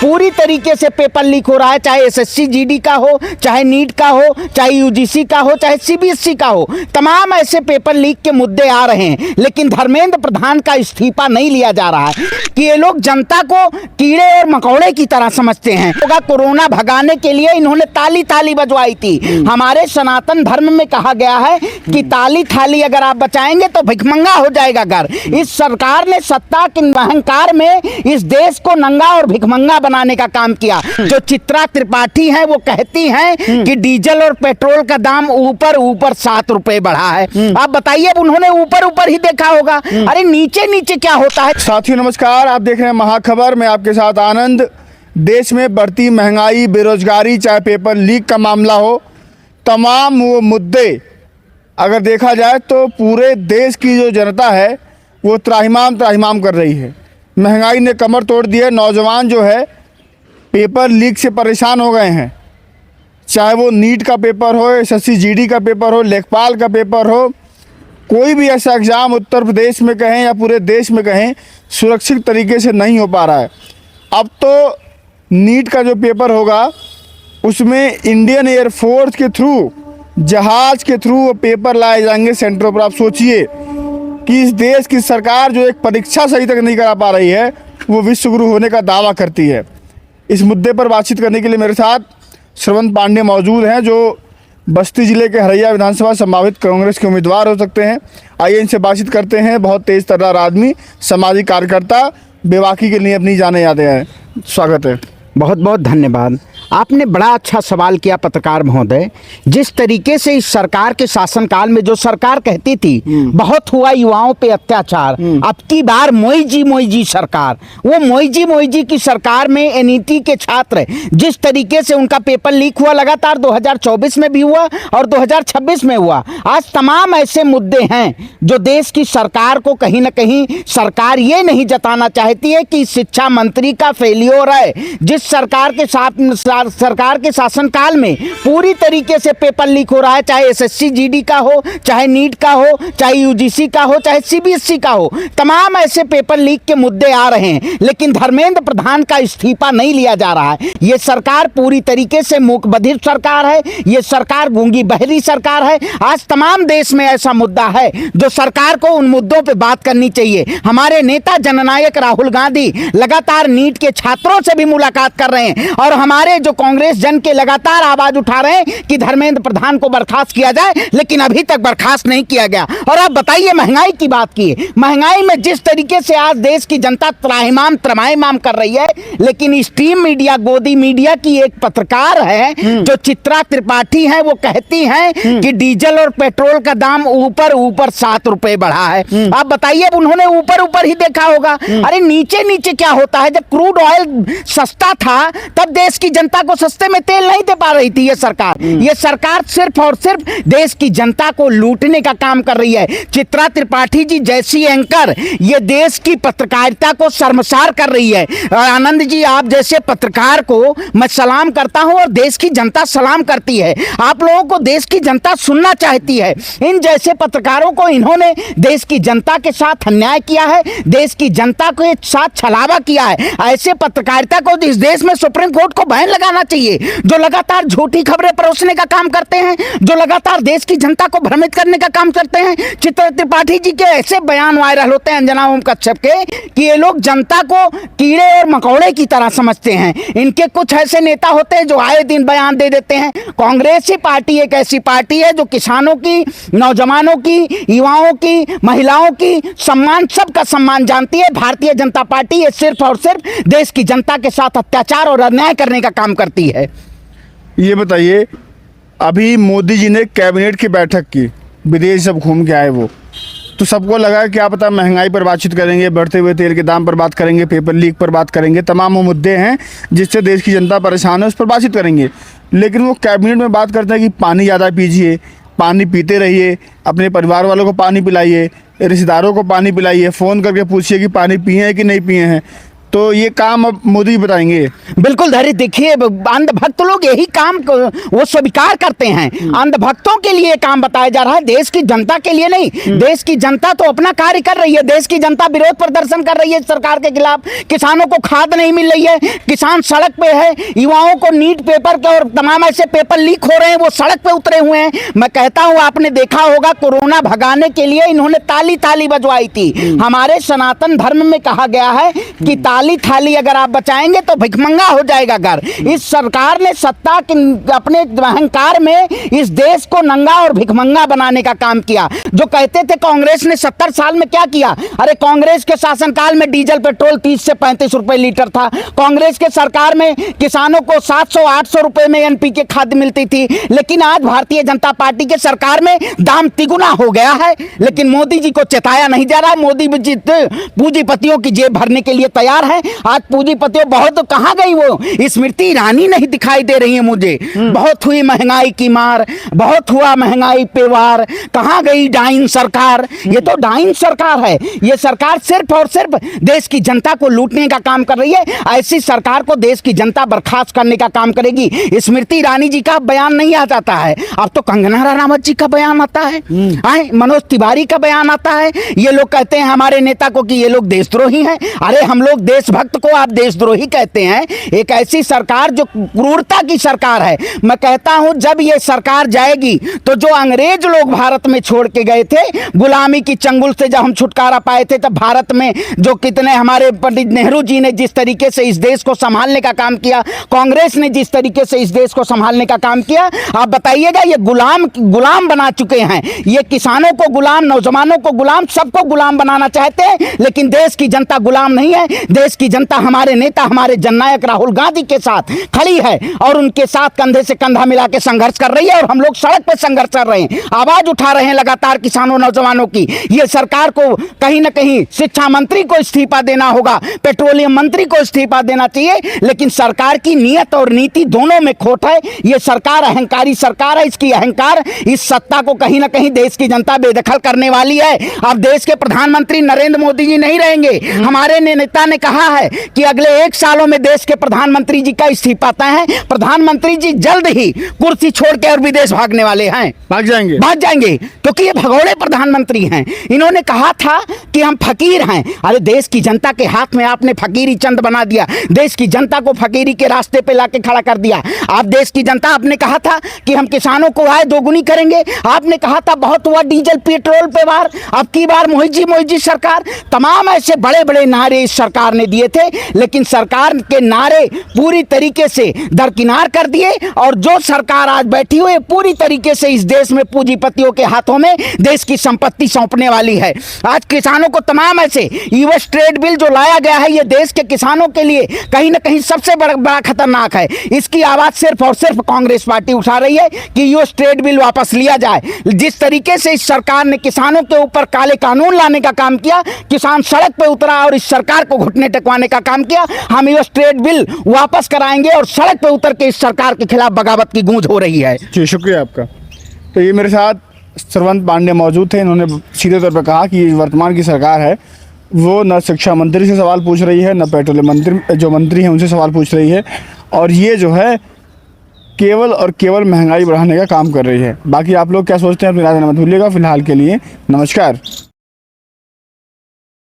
पूरी तरीके से पेपर लीक हो रहा है, चाहे एसएससी जीडी का हो, चाहे नीट का हो, चाहे यूजीसी का हो, चाहे सीबीएसई का हो। तमाम ऐसे पेपर लीक के मुद्दे आ रहे हैं, लेकिन धर्मेंद्र प्रधान का इस्तीफा नहीं लिया जा रहा है कि ये लोग जनता को कीड़े और मकोड़े की तरह समझते हैं। कोरोना भगाने के लिए इन्होंने ताली थाली बजवाई थी। हमारे सनातन धर्म में कहा गया है कि ताली थाली अगर आप बचाएंगे तो भिखमंगा हो जाएगा घर। इस सरकार ने सत्ता के अहंकार में इस देश को नंगा और भिखमंगा बनाने का काम किया। जो चित्रा त्रिपाठी हैं वो कहती हैं कि डीजल और पेट्रोल का दाम ऊपर ऊपर 7 रुपए बढ़ा है। आप बताइए, उन्होंने ऊपर ऊपर ही देखा होगा, अरे नीचे नीचे क्या होता है। साथियों नमस्कार, आप देख रहे हैं महाखबर। मैं आपके साथ आनंद। देश में बढ़ती महंगाई, बेरोजगारी, चाहे पेपर लीक का मामला हो, तमाम वो मुद्दे अगर देखा जाए तो पूरे देश की जो जनता है वो त्राहिमाम कर रही है। महंगाई ने कमर तोड़ दी है। नौजवान जो है पेपर लीक से परेशान हो गए हैं, चाहे वो नीट का पेपर हो, एसएससी जीडी का पेपर हो, लेखपाल का पेपर हो, कोई भी ऐसा एग्ज़ाम उत्तर प्रदेश में कहें या पूरे देश में कहें सुरक्षित तरीके से नहीं हो पा रहा है। अब तो नीट का जो पेपर होगा उसमें इंडियन एयरफोर्स के थ्रू, जहाज़ के थ्रू वो पेपर लाए जाएंगे सेंटरों पर। आप सोचिए कि इस देश की सरकार जो एक परीक्षा सही तक नहीं करा पा रही है, वो विश्वगुरु होने का दावा करती है। इस मुद्दे पर बातचीत करने के लिए मेरे साथ श्रवण पांडे मौजूद हैं, जो बस्ती जिले के हरैया विधानसभा संभावित कांग्रेस के उम्मीदवार हो सकते हैं। आइए इनसे बातचीत करते हैं। बहुत तेज तर्रार आदमी, सामाजिक कार्यकर्ता, बेबाकी के लिए अपनी जाने यादें हैं। स्वागत है। बहुत बहुत धन्यवाद। आपने बड़ा अच्छा सवाल किया पत्रकार महोदय। जिस तरीके से इस सरकार के शासनकाल में जो सरकार कहती थी बहुत हुआ युवाओं पे अत्याचार, अब की बार मोई जी सरकार, वो मोई जी की सरकार में एनईटी के छात्र जिस तरीके से उनका पेपर लीक हुआ, लगातार 2024 में भी हुआ और 2026 में हुआ। आज तमाम ऐसे मुद्दे हैं जो देश की सरकार को कहीं ना कहीं सरकार ये नहीं जताना चाहती है कि शिक्षा मंत्री का फेलियर है। जिस सरकार के शासनकाल में पूरी तरीके से पेपर लीक हो रहा है, चाहे एसएससी जीडी का हो, चाहे नीट का हो, चाहे यूजीसी का हो, चाहे सीबीएसई का हो। तमाम ऐसे पेपर लीक के मुद्दे आ रहे हैं, लेकिन धर्मेंद्र प्रधान का इस्तीफा नहीं लिया जा रहा है। ये सरकार पूरी तरीके से मूक बधिर सरकार है, ये सरकार गूंगी बहरी सरकार है। आज तमाम देश में ऐसा मुद्दा है जो सरकार को उन मुद्दों पर बात करनी चाहिए। हमारे नेता जननायक राहुल गांधी लगातार नीट के छात्रों से भी मुलाकात कर रहे हैं और हमारे जो कांग्रेस जन के लगातार आवाज उठा रहे हैं कि धर्मेंद्र प्रधान को बर्खास्त किया जाए, लेकिन अभी तक बर्खास्त नहीं किया गया। और आप बताइए, महंगाई की बात की, महंगाई में जिस तरीके से आज देश की जनता त्राहिमाम कर रही है, लेकिन स्ट्रीम मीडिया, गोदी मीडिया की एक पत्रकार है जो चित्रा त्रिपाठी है, वो कहती हैं कि डीजल और पेट्रोल का दाम ऊपर ऊपर 7 रुपए बढ़ा है। आप बताइए, उन्होंने ऊपर ऊपर ही देखा होगा, अरे नीचे नीचे क्या होता है। जब क्रूड ऑयल सस्ता था तब देश की जनता को सस्ते में तेल नहीं दे पा रही थी ये सरकार सिर्फ और सिर्फ देश की जनता को लूटने का काम कर रही है। चित्रा त्रिपाठी जी जैसी एंकर ये देश की पत्रकारिता को शर्मसार कर रही है। और आनंद जी, आप जैसे पत्रकार को मैं सलाम करता हूं और देश की जनता सलाम करती है। आप लोगों को देश की जनता सुनना चाहती है। इन जैसे पत्रकारों को, इन्होंने देश की जनता के साथ अन्याय किया है, देश की जनता के साथ छलावा किया है। ऐसे पत्रकारिता को इस देश में सुप्रीम कोर्ट को बैन लगाना चाहिए, जो लगातार झूठी खबरें परोसने का काम करते हैं, जो लगातार देश की जनता को भ्रमित करने का काम करते हैं। चित्रा त्रिपाठी जी के ऐसे बयान वायरल होते हैं अंजना ओम कश्यप के कि ये लोग जनता को कीड़े और मकोड़े की तरह समझते हैं। इनके कुछ ऐसे नेता होते हैं जो आए दिन बयान दे देते हैं। कांग्रेस ही पार्टी एक ऐसी पार्टी है जो किसानों की, नौजवानों की, युवाओं की, महिलाओं की सम्मान, सबका सम्मान जानती है। भारतीय जनता पार्टी ये सिर्फ और सिर्फ देश की जनता के साथ अत्याचार और अन्याय करने का काम करती है। ये बताइए, अभी मोदी जी ने कैबिनेट की बैठक की, विदेश सब घूम के आए वो, तो सबको लगा क्या पता महंगाई पर बातचीत करेंगे, बढ़ते हुए तेल के दाम पर बात करेंगे, पेपर लीक पर बात करेंगे, तमाम वो मुद्दे हैं जिससे देश की जनता परेशान है, उस पर बातचीत करेंगे। लेकिन वो कैबिनेट में बात करते हैं कि पानी ज़्यादा पीजिए, पानी पीते रहिए, अपने परिवार वालों को पानी पिलाइए, रिश्तेदारों को पानी पिलाइए, फ़ोन करके पूछिए कि पानी पिए हैं कि नहीं पिए हैं। तो ये काम अब मोदी बताएंगे। बिल्कुल धैर्य, देखिए अंधभक्त लोग यही काम वो स्वीकार करते हैं। अंधभक्तों के लिए काम बताया जा रहा है, देश की जनता के लिए नहीं। देश की जनता तो अपना कार्य कर रही है, देश की जनता विरोध प्रदर्शन कर रही है सरकार के खिलाफ। किसानों को खाद नहीं मिल रही है, किसान सड़क पे है, युवाओं को नीट पेपर के और तमाम ऐसे पेपर लीक हो रहे हैं, वो सड़क पे उतरे हुए हैं। मैं कहता हूं, आपने देखा होगा कोरोना भगाने के लिए इन्होंने ताली ताली बजवाई थी। हमारे सनातन धर्म में कहा गया है कि ताली थाली अगर आप बचाएंगे तो भिखमंगा हो जाएगा घर। इस सरकार ने सत्ता के अपने अहंकार में इस देश को नंगा और भिखमंगा बनाने का काम किया। जो कहते थे कांग्रेस ने 70 साल में क्या किया, अरे कांग्रेस के शासनकाल में डीजल पेट्रोल 30 से 35 रुपए लीटर था। कांग्रेस के सरकार में किसानों को 700-800 रुपए में एनपीके खाद मिलती थी। लेकिन आज भारतीय जनता पार्टी के सरकार में दाम तिगुना हो गया है, लेकिन मोदी जी को चेताया नहीं जा रहा। मोदी जी पूंजीपतियों की जेब भरने के लिए तैयार है। आज पूंजीपतियों बहुत, कहां गई वो स्मृति ईरानी नहीं दिखाई दे रही है मुझे। बहुत हुई महंगाई की मार, बहुत हुआ महंगाई पे वार, कहां गई डाइन सरकार। ये तो डाइन सरकार है, ये सरकार सिर्फ और सिर्फ देश की जनता को लूटने का काम कर रही है। ऐसी सरकार को देश की जनता बर्खास्त करने का काम करेगी। स्मृति ईरानी जी का बयान नहीं आ जाता है, अब तो कंगना रनावत जी का बयान आता है, मनोज तिवारी का बयान आता है। ये लोग कहते हैं हमारे नेता को कि ये लोग देशद्रोही हैं। अरे हम लोग देशभक्त को आप देशद्रोही कहते हैं? एक ऐसी सरकार जो क्रूरता की सरकार है। मैं कहता हूं जब ये सरकार जाएगी तो जो अंग्रेज लोग भारत में छोड़ के गए थे, गुलामी की चंगुल से जब हम छुटकारा पाए थे, तब भारत में जो कितने हमारे पंडित नेहरू जी ने जिस तरीके से इस देश को संभालने का काम किया, कांग्रेस ने जिस तरीके से इस देश को संभालने का काम किया, आप बताइएगा ये गुलाम बना चुके हैं। ये किसानों को गुलाम, नौजवानों को गुलाम, सबको गुलाम बनाना चाहते हैं। लेकिन देश की जनता गुलाम नहीं है। देश की जनता हमारे नेता, हमारे जननायक राहुल गांधी के साथ खड़ी है और उनके साथ कंधे से कंधा मिला के संघर्ष कर रही है। और हम लोग सड़क पर संघर्ष कर रहे हैं, आवाज उठा रहे हैं लगातार किसानों, नौजवानों की। ये सरकार को कहीं ना कहीं शिक्षा मंत्री को इस्तीफा देना होगा, पेट्रोलियम मंत्री को इस्तीफा देना चाहिए। लेकिन सरकार की नीयत और नीति दोनों में खोट है। ये सरकार अहंकारी सरकार है। इसकी अहंकार, इस सत्ता को कहीं ना कहीं देश की जनता बेदखल करने वाली है। अब देश के प्रधानमंत्री नरेंद्र मोदी जी नहीं रहेंगे। हमारे नेता ने कहा है कि अगले 1 सालों में देश के प्रधानमंत्री जी का इस्तीफा तय है। प्रधानमंत्री जी जल्द ही कुर्सी छोड़ के और विदेश भागने वाले हैं। भाग जाएंगे क्योंकि ये भगोड़े प्रधानमंत्री हैं। इन्होंने कहा था कि हम फकीर हैं। अरे देश की जनता के हाथ में आपने फकीरी चंद बना दिया, देश की जनता को फकीरी के रास्ते पे लाके खड़ा कर दिया। आप देश की जनता, आपने कहा था कि हम किसानों को आय दोगुनी करेंगे, आपने कहा था बहुत हुआ डीजल पेट्रोल पे वार, अब की बार मोहिजी सरकार, तमाम ऐसे बड़े बड़े नारे इस सरकार ने दिए थे। लेकिन सरकार के नारे पूरी तरीके से दरकिनार कर दिए और जो सरकार आज बैठी हुई है पूरी तरीके से इस देश में पूंजीपतियों के हाथों में देश की संपत्ति सौंपने वाली है। आज किसानों को तमाम ऐसे यूएस ट्रेड बिल जो लाया गया है, ये देश के किसानों के लिए कहीं ना कहीं सबसे बड़ा खतरनाक है। इसकी आवाज सिर्फ और सिर्फ कांग्रेस पार्टी उठा रही है कि यूएस ट्रेड बिल वापस लिया जाए। जिस तरीके से इस सरकार ने किसानों के ऊपर काले कानून लाने का काम किया, किसान सड़क पे उतरा और इस सरकार को घुटने टेकवाने का काम किया, हम यूएस ट्रेड बिल वापस कराएंगे और सड़क पे उतर के इस सरकार के खिलाफ बगावत की गूंज हो रही है। जी शुक्रिया आपका। तो ये मेरे साथ सरवंत पांडे मौजूद थे। इन्होंने सीधे तौर पर कहा कि वर्तमान की सरकार है वो न शिक्षा मंत्री से सवाल पूछ रही है, न पेट्रोलियम मंत्री जो मंत्री हैं उनसे सवाल पूछ रही है, और ये जो है केवल और केवल महंगाई बढ़ाने का काम कर रही है। बाकी आप लोग क्या सोचते हैं अपनी राय देना मत भूलिएगा। फिलहाल के लिए नमस्कार।